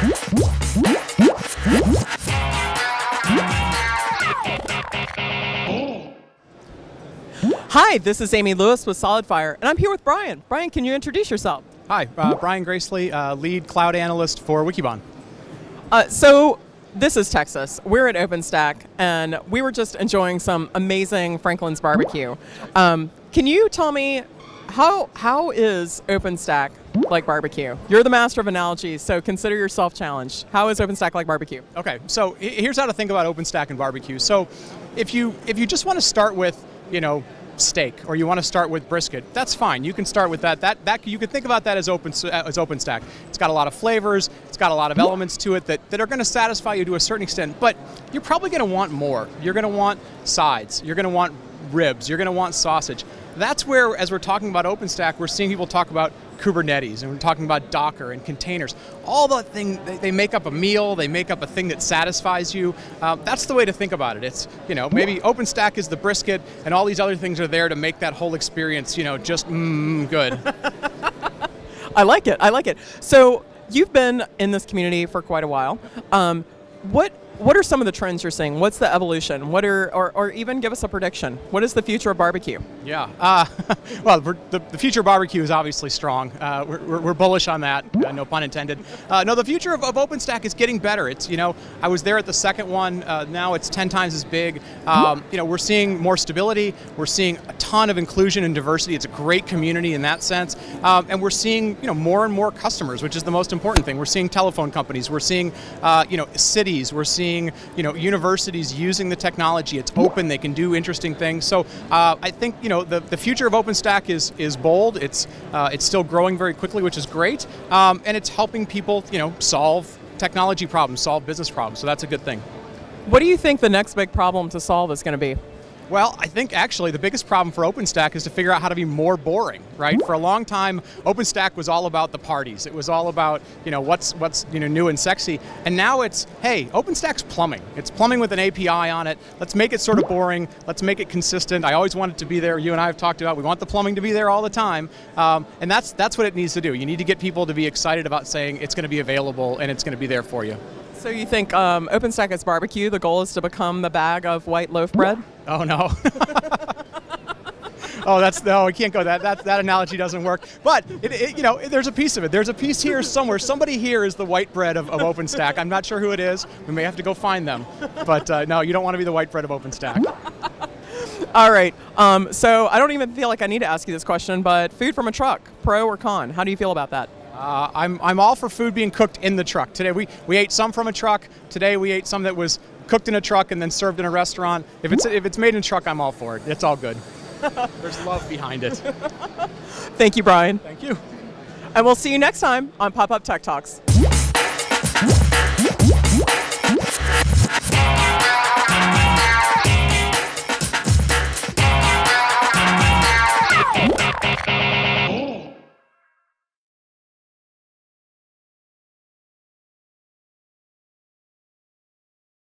Hi, this is Amy Lewis with SolidFire, and I'm here with Brian. Brian, can you introduce yourself? Hi, Brian Gracely, lead cloud analyst for Wikibon. So this is Texas. We're at OpenStack, and we were just enjoying some amazing Franklin's barbecue. Can you tell me how is OpenStack like barbecue? You're the master of analogies, so consider yourself challenged. How is OpenStack like barbecue? Okay, so here's how to think about OpenStack and barbecue. So if you just want to start with, steak, or you want to start with brisket, that's fine. You can start with that. That you can think about that as OpenStack. It's got a lot of flavors. It's got a lot of elements to it that are going to satisfy you to a certain extent. But you're probably going to want more. You're going to want sides. You're going to want ribs. You're going to want sausage. That's where, as we're talking about OpenStack, we're seeing people talk about Kubernetes, and we're talking about Docker and containers. All the things, they make up a meal, they make up a thing that satisfies you. That's the way to think about it. It's, maybe OpenStack is the brisket, and all these other things are there to make that whole experience, just good. I like it. I like it. So you've been in this community for quite a while. What are some of the trends you're seeing? What's the evolution? Or even give us a prediction. What is the future of barbecue? Yeah, well, the future of barbecue is obviously strong. We're bullish on that, no pun intended. No, the future of OpenStack is getting better. It's, I was there at the second one, now it's 10 times as big. We're seeing more stability, we're seeing a ton of inclusion and diversity. It's a great community in that sense. And we're seeing, more and more customers, which is the most important thing. We're seeing telephone companies, we're seeing, cities, we're seeing universities using the technology. It's open, they can do interesting things. So I think the future of OpenStack is bold. It's still growing very quickly, which is great, and it's helping people solve technology problems, solve business problems. So that's a good thing. What do you think the next big problem to solve is going to be? Well, I think actually the biggest problem for OpenStack is to figure out how to be more boring, right? For a long time, OpenStack was all about the parties. It was all about, what's new and sexy. And now it's, hey, OpenStack's plumbing. It's plumbing with an API on it. Let's make it sort of boring. Let's make it consistent. I always want it to be there. You and I have talked about, we want the plumbing to be there all the time. And that's what it needs to do. You need to get people to be excited about saying it's going to be available and it's going to be there for you. So you think OpenStack is barbecue, the goal is to become the bag of white loaf bread? Oh, no. No, I can't go. That analogy doesn't work. But there's a piece of it. There's a piece here somewhere. Somebody here is the white bread of OpenStack. I'm not sure who it is. We may have to go find them. But no, you don't want to be the white bread of OpenStack. All right. So I don't even feel like I need to ask you this question, but food from a truck, pro or con? How do you feel about that? I'm all for food being cooked in the truck. Today we ate some from a truck. Today we ate some that was cooked in a truck and then served in a restaurant. If it's made in a truck, I'm all for it. It's all good. There's love behind it. Thank you, Brian. Thank you. And we'll see you next time on Pop-Up Tech Talks.